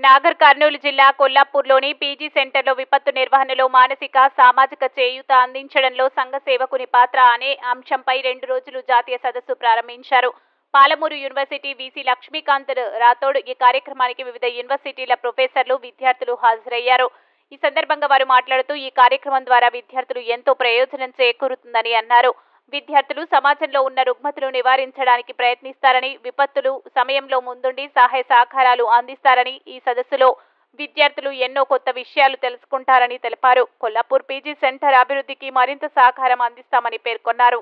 నాగర్ కర్నూలు జిల్లా కొల్లాపూర్లోని పీజీ సెంటర్లో విపత్తు నిర్వహణలో మానసిక సామాజిక చేయూత అందించడంలో సంఘ సేవకుని పాత్ర అనే అంశంపై 2 రోజులు జాతీయ సదస్సు ప్రారంభించారు. పాలమూరు యూనివర్సిటీ వీసీ లక్ష్మీకాంత్ రాథోడ్ ఈ కార్యక్రమానికి వివిధ యూనివర్సిటీల ప్రొఫెసర్లు, విద్యార్థులు హాజరయ్యారు. ఈ సందర్భంగా వారు మాట్లాడుతూ ఈ కార్యక్రమం ద్వారా విద్యార్థులు ఎంతో ప్రయోజనం చేకూరుతుందని అన్నారు. విద్యార్థులు సమాజంలో ఉన్న రుగ్మతలు నివారించడానికి ప్రయత్నిస్తారని, విపత్తులు సమయంలో ముందుండి సహాయ సహకారాలు అందిస్తారని, ఈ సదస్సులో విద్యార్థులు ఎన్నో కొత్త విషయాలు తెలుసుకుంటారని తెలిపారు. కొల్లాపూర్ పీజీ సెంటర్ అభివృద్ధికి మరింత సహకారం అందిస్తామని పేర్కొన్నారు.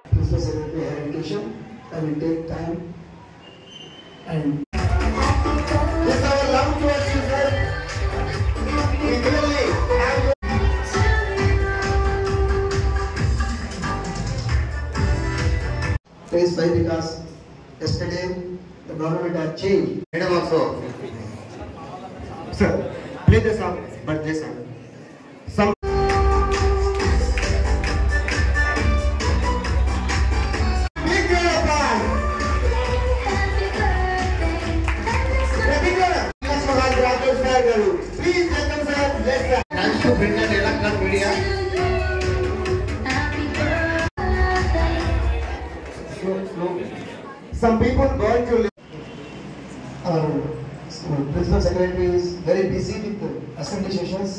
Praised by because yesterday the government had changed. Madam also. Sir, play the song, birthday song. Some. Big round of applause. Big round. Yes, Maharaj Rathod sir garu. Please welcome sir. Yes sir. Thanks to Brinda Electron Media. Some people going to Our principal secretary is very busy with the assembly sessions.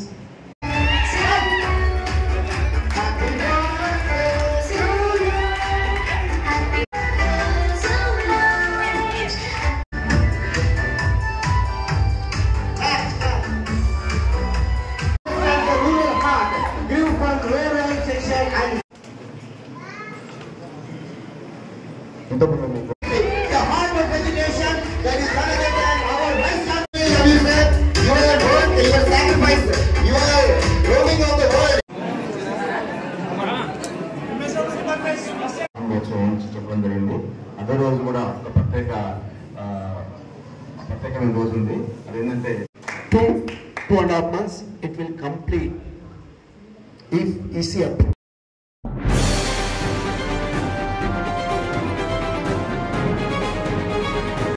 the heart of education that is rather than our vice chancellor. You said you are work, you are sacrifice, you are roaming of the world. చెప్పడం జరిగింది. అదే రోజు కూడా ఒక ప్రత్యేకమైన రోజు ఉంది. అదేంటంటే 2.5 months it will complete if EC